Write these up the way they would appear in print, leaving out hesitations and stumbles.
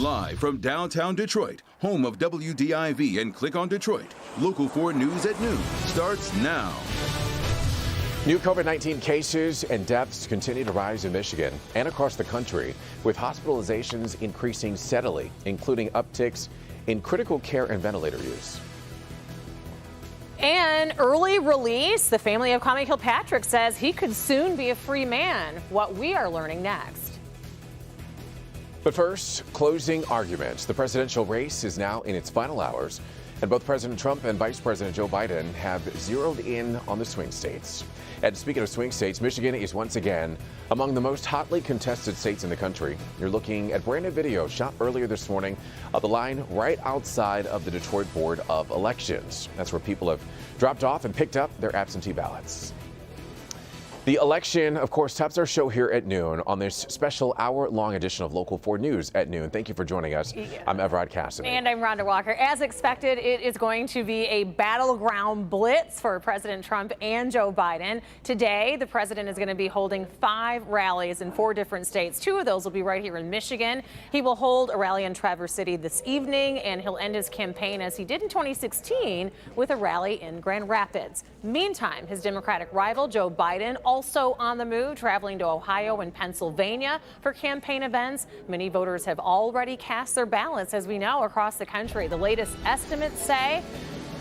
Live from downtown Detroit, home of WDIV and Click on Detroit, Local 4 News at noon starts now. New COVID-19 cases and deaths continue to rise in Michigan and across the country, with hospitalizations increasing steadily, including upticks in critical care and ventilator use. An early release. The family of Kwame Kilpatrick says he could soon be a free man. What we are learning next. But first, closing arguments. The presidential race is now in its final hours, and both President Trump and Vice President Joe Biden have zeroed in on the swing states. And speaking of swing states, Michigan is once again among the most hotly contested states in the country. You're looking at brand new video shot earlier this morning of the line right outside of the Detroit Board of Elections. That's where people have dropped off and picked up their absentee ballots. The election, of course, tops our show here at noon on this special hour-long edition of Local 4 News at noon. Thank you for joining us. Yeah. I'm Everett Cassidy. And I'm Rhonda Walker. As expected, it is going to be a battleground blitz for President Trump and Joe Biden. Today, the president is going to be holding 5 rallies in 4 different states. 2 of those will be right here in Michigan. He will hold a rally in Traverse City this evening, and he'll end his campaign as he did in 2016 with a rally in Grand Rapids. Meantime, his Democratic rival, Joe Biden, also on the move, traveling to Ohio and Pennsylvania for campaign events. Many voters have already cast their ballots, as we know, across the country. The latest estimates say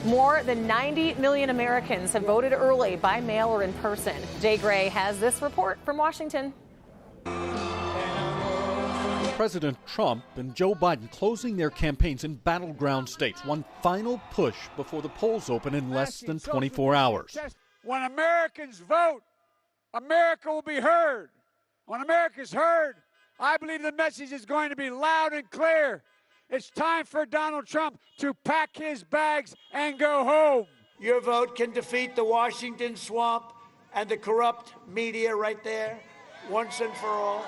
more than 90 million Americans have voted early by mail or in person. Jay Gray has this report from Washington. President Trump and Joe Biden closing their campaigns in battleground states. One final push before the polls open in less than 24 hours. When Americans vote, America will be heard. When America's heard, I believe the message is going to be loud and clear. It's time for Donald Trump to pack his bags and go home. Your vote can defeat the Washington swamp and the corrupt media right there, once and for all.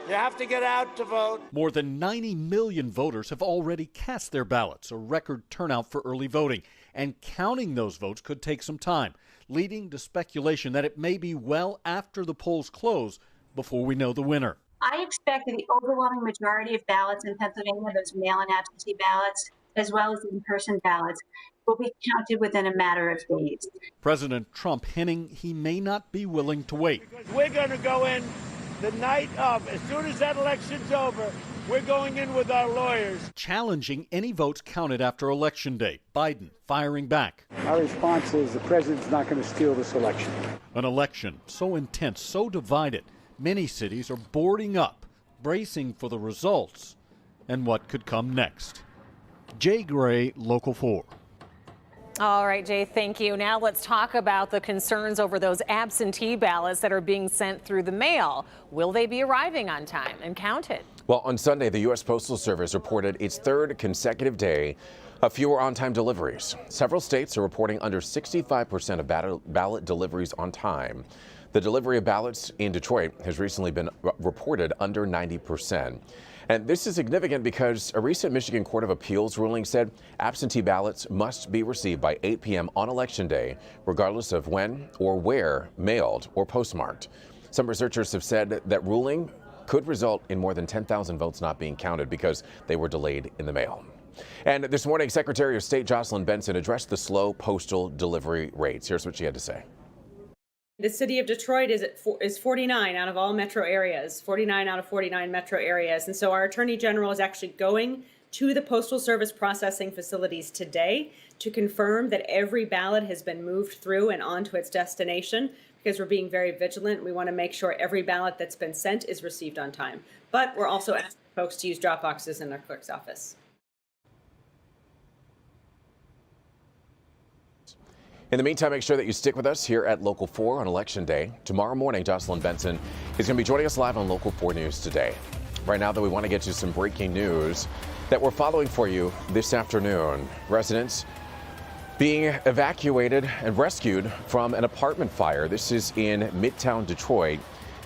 You have to get out to vote. More than 90 million voters have already cast their ballots, a record turnout for early voting. And counting those votes could take some time, leading to speculation that it may be well after the polls close before we know the winner. I expect that the overwhelming majority of ballots in Pennsylvania, those mail-in absentee ballots, as well as in-person ballots, will be counted within a matter of days. President Trump hinting he may not be willing to wait. Because we're going to go in the night of, as soon as that election's over, we're going in with our lawyers. Challenging any votes counted after Election Day. Biden firing back. Our response is the president's not going to steal this election. An election so intense, so divided, many cities are boarding up, bracing for the results and what could come next. Jay Gray, Local 4. All right, Jay, thank you. Now let's talk about the concerns over those absentee ballots that are being sent through the mail. Will they be arriving on time and counted? Well, on Sunday, the U.S. Postal Service reported its 3rd consecutive day of fewer on-time deliveries. Several states are reporting under 65% of ballot deliveries on time. The delivery of ballots in Detroit has recently been reported under 90%. And this is significant because a recent Michigan Court of Appeals ruling said absentee ballots must be received by 8 p.m. on Election Day, regardless of when or where mailed or postmarked. Some researchers have said that ruling could result in more than 10,000 votes not being counted because they were delayed in the mail. And this morning, Secretary of State Jocelyn Benson addressed the slow postal delivery rates. Here's what she had to say. The city of Detroit is 49 out of all metro areas, 49 out of 49 metro areas. And so our Attorney General is actually going to the Postal Service processing facilities today to confirm that every ballot has been moved through and on to its destination, because we're being very vigilant. We want to make sure every ballot that's been sent is received on time. But we're also asking folks to use drop boxes in their clerk's office. In the meantime, make sure that you stick with us here at Local 4 on Election Day. Tomorrow morning, Jocelyn Benson is going to be joining us live on Local 4 News today. Right now, though, we want to get you some breaking news that we're following for you this afternoon. Residents being evacuated and rescued from an apartment fire. This is in Midtown Detroit.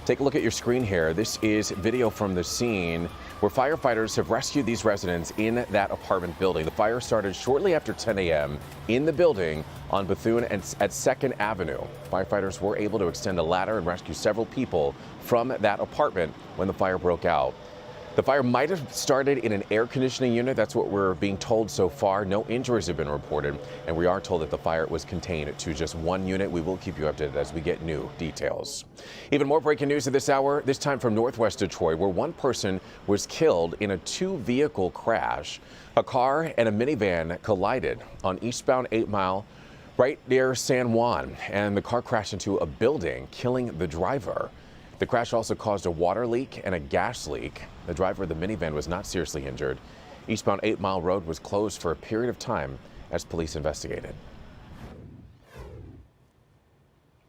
Take a look at your screen here. This is video from the scene where firefighters have rescued these residents in that apartment building. The fire started shortly after 10 a.m. in the building on Bethune and at 2nd Avenue. Firefighters were able to extend a ladder and rescue several people from that apartment when the fire broke out. The fire might have started in an air conditioning unit. That's what we're being told so far. No injuries have been reported, and we are told that the fire was contained to just one unit. We will keep you updated as we get new details. Even more breaking news at this hour, this time from Northwest Detroit, where one person was killed in a two-vehicle crash. A car and a minivan collided on eastbound 8 Mile right near San Juan, and the car crashed into a building, killing the driver. The crash also caused a water leak and a gas leak. The driver of the minivan was not seriously injured. Eastbound 8 Mile Road was closed for a period of time as police investigated.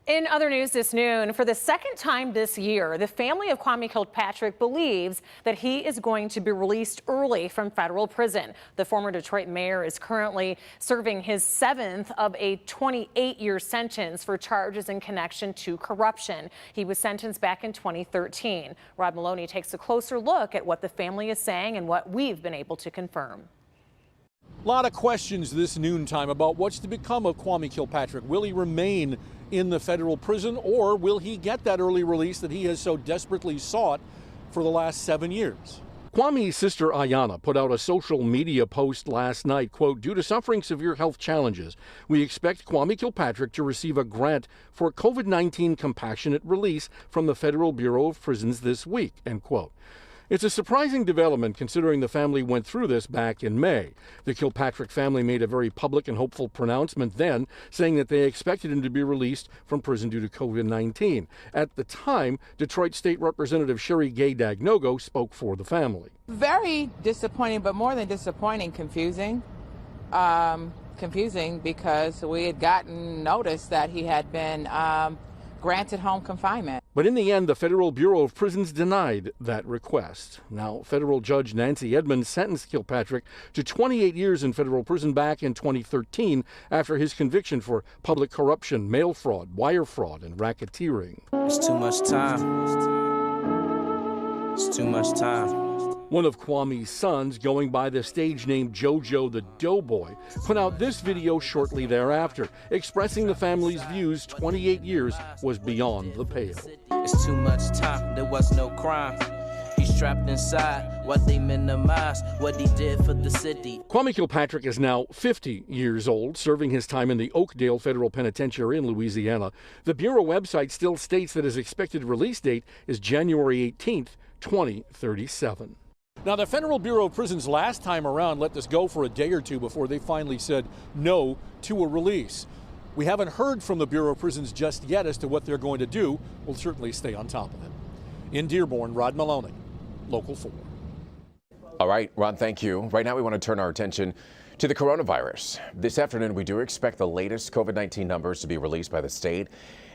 In other news this noon, for the second time this year, the family of Kwame Kilpatrick believes that he is going to be released early from federal prison. The former Detroit mayor is currently serving his 7th of a 28-year sentence for charges in connection to corruption. He was sentenced back in 2013. Rod Maloney takes a closer look at what the family is saying and what we've been able to confirm. A lot of questions this noontime about what's to become of Kwame Kilpatrick. Will he remain in the federal prison, or will he get that early release that he has so desperately sought for the last 7 years? Kwame's sister Ayana put out a social media post last night, quote, "Due to suffering severe health challenges, we expect Kwame Kilpatrick to receive a grant for COVID-19 compassionate release from the Federal Bureau of Prisons this week," end quote. It's a surprising development considering the family went through this back in May. The Kilpatrick family made a very public and hopeful pronouncement then, saying that they expected him to be released from prison due to COVID-19. At the time, Detroit State Representative Sherry Gay Dagnogo spoke for the family. Very disappointing, but more than disappointing, confusing. Confusing because we had gotten notice that he had been granted home confinement. But in the end, the Federal Bureau of Prisons denied that request. Now, federal judge Nancy Edmonds sentenced Kilpatrick to 28 years in federal prison back in 2013 after his conviction for public corruption, mail fraud, wire fraud, and racketeering. It's too much time. It's too much time. One of Kwame's sons, going by the stage name JoJo the Doughboy, put out this video shortly thereafter, expressing the family's views 28 years was beyond the pale. It's too much time, there was no crime. He's trapped inside what they minimize, what he did for the city. Kwame Kilpatrick is now 50 years old, serving his time in the Oakdale Federal Penitentiary in Louisiana. The Bureau website still states that his expected release date is January 18th, 2037. Now, the Federal Bureau of Prisons last time around let this go for a day or two before they finally said no to a release. We haven't heard from the Bureau of Prisons just yet as to what they're going to do. We'll certainly stay on top of it. In Dearborn, Rod Maloney, Local 4. All right, Rod, thank you. Right now we want to turn our attention to the coronavirus. This afternoon, we do expect the latest COVID-19 numbers to be released by the state,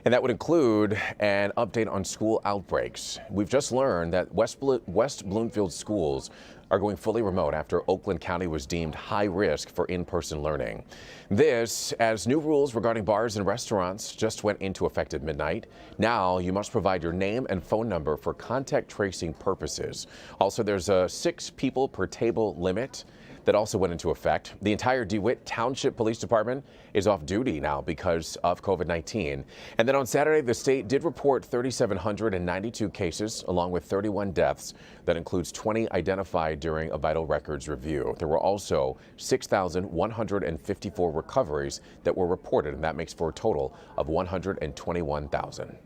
and that would include an update on school outbreaks. We've just learned that West Bloomfield schools are going fully remote after Oakland County was deemed high risk for in-person learning. This, as new rules regarding bars and restaurants just went into effect at midnight. Now you must provide your name and phone number for contact tracing purposes. Also, there's a 6 people per table limit that also went into effect. The entire DeWitt Township Police Department is off duty now because of COVID-19. And then on Saturday, the state did report 3,792 cases along with 31 deaths. That includes 20 identified during a vital records review. There were also 6,154 recoveries that were reported, and that makes for a total of 121,000.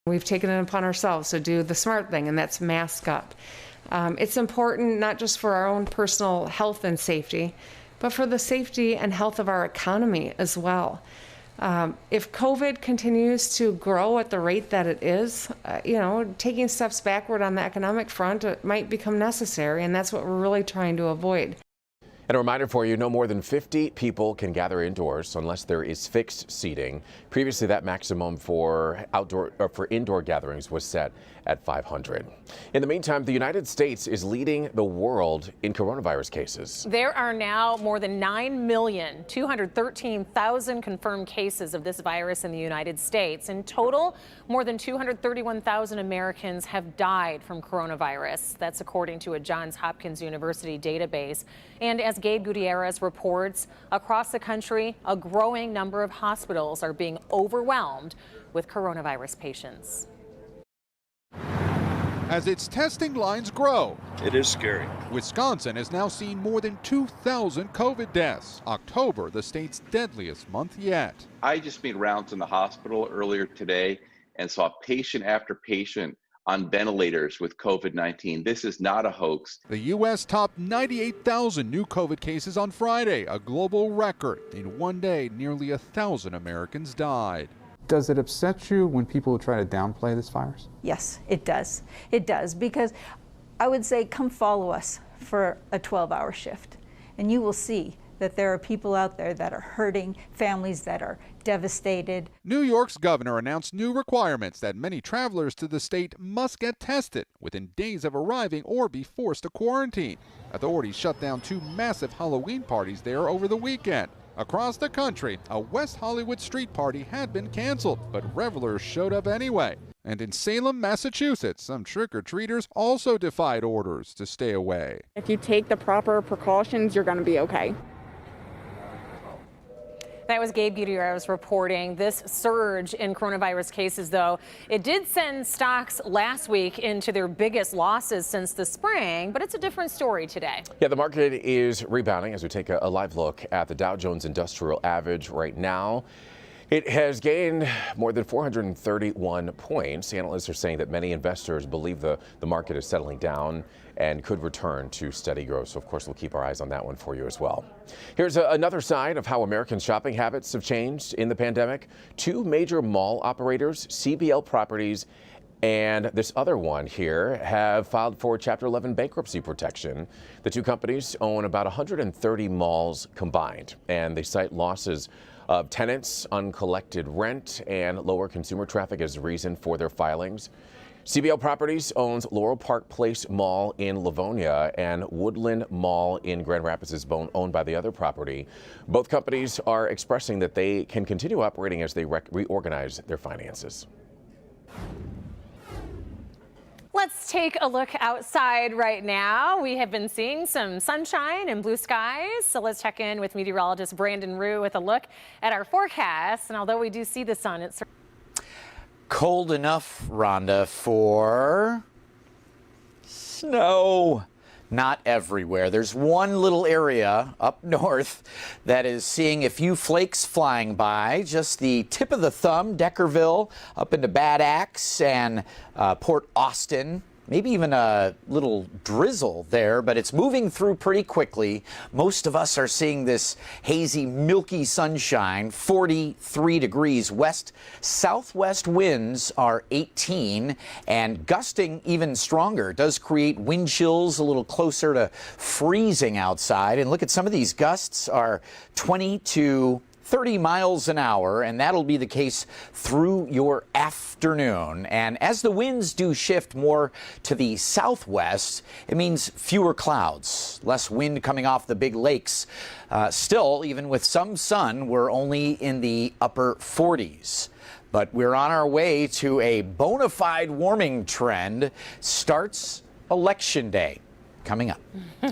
We've taken it upon ourselves to do the smart thing, and that's mask up. It's important not just for our own personal health and safety, but for the safety and health of our economy as well. If COVID continues to grow at the rate that it is, taking steps backward on the economic front might become necessary, and that's what we're really trying to avoid. And a reminder for you, no more than 50 people can gather indoors unless there is fixed seating. Previously, that maximum for indoor gatherings was set at 500. In the meantime, the United States is leading the world in coronavirus cases. There are now more than 9,213,000 confirmed cases of this virus in the United States. In total, more than 231,000 Americans have died from coronavirus. That's according to a Johns Hopkins University database. And as Gabe Gutierrez reports, across the country, a growing number of hospitals are being overwhelmed with coronavirus patients. as its testing lines grow. It is scary. Wisconsin has now seen more than 2,000 COVID deaths. October, the state's deadliest month yet. I just made rounds in the hospital earlier today and saw patient after patient on ventilators with COVID-19. This is not a hoax. The U.S. topped 98,000 new COVID cases on Friday, a global record. In one day, nearly 1,000 Americans died. Does it upset you when people try to downplay this virus? Yes, it does. It does, because I would say come follow us for a 12-hour shift, and you will see that there are people out there that are hurting, families that are devastated. New York's governor announced new requirements that many travelers to the state must get tested within days of arriving or be forced to quarantine. Authorities shut down 2 massive Halloween parties there over the weekend. Across the country, a West Hollywood street party had been canceled, but revelers showed up anyway. And in Salem, Massachusetts, some trick-or-treaters also defied orders to stay away. If you take the proper precautions, you're going to be okay. That was Gabe Gutierrez reporting. This surge in coronavirus cases, though, it did send stocks last week into their biggest losses since the spring, but it's a different story today. Yeah, the market is rebounding as we take a live look at the Dow Jones Industrial Average right now. It has gained more than 431 points. Analysts are saying that many investors believe the market is settling down and could return to steady growth. So, of course, we'll keep our eyes on that one for you as well. Here's another side of how American shopping habits have changed in the pandemic. 2 major mall operators, CBL Properties and this other one here, have filed for Chapter 11 bankruptcy protection. The 2 companies own about 130 malls combined, and they cite losses of tenants, uncollected rent, and lower consumer traffic as a reason for their filings. CBL Properties owns Laurel Park Place Mall in Livonia and Woodland Mall in Grand Rapids is owned by the other property. Both companies are expressing that they can continue operating as they reorganize their finances. Let's take a look outside right now. We have been seeing some sunshine and blue skies, so let's check in with meteorologist Brandon Rue with a look at our forecast. And although we do see the sun, it's cold enough, Rhonda, for snow. Not everywhere. There's one little area up north that is seeing a few flakes flying by. Just the tip of the thumb, Deckerville, up into Bad Axe and Port Austin. Maybe even a little drizzle there, but it's moving through pretty quickly. Most of us are seeing this hazy, milky sunshine, 43 degrees. West-southwest winds are 18, and gusting even stronger. It does create wind chills a little closer to freezing outside. And look at some of these gusts are 20 to 30 miles an hour, and that'll be the case through your afternoon. And as the winds do shift more to the southwest, it means fewer clouds, less wind coming off the big lakes. Still, even with some sun, we're only in the upper 40s. But we're on our way to a bona fide warming trend. Starts Election Day coming up.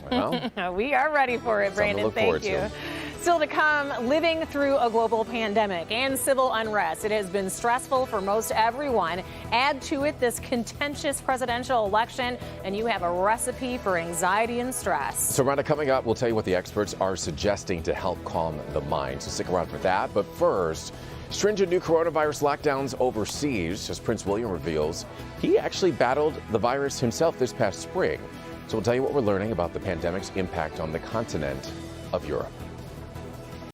Well, we are ready for it, Brandon. Thank you. Still to come, living through a global pandemic and civil unrest. It has been stressful for most everyone. Add to it this contentious presidential election, and you have a recipe for anxiety and stress. So, Rhonda, coming up, we'll tell you what the experts are suggesting to help calm the mind. So stick around for that. But first, stringent new coronavirus lockdowns overseas, as Prince William reveals. He actually battled the virus himself this past spring. So we'll tell you what we're learning about the pandemic's impact on the continent of Europe.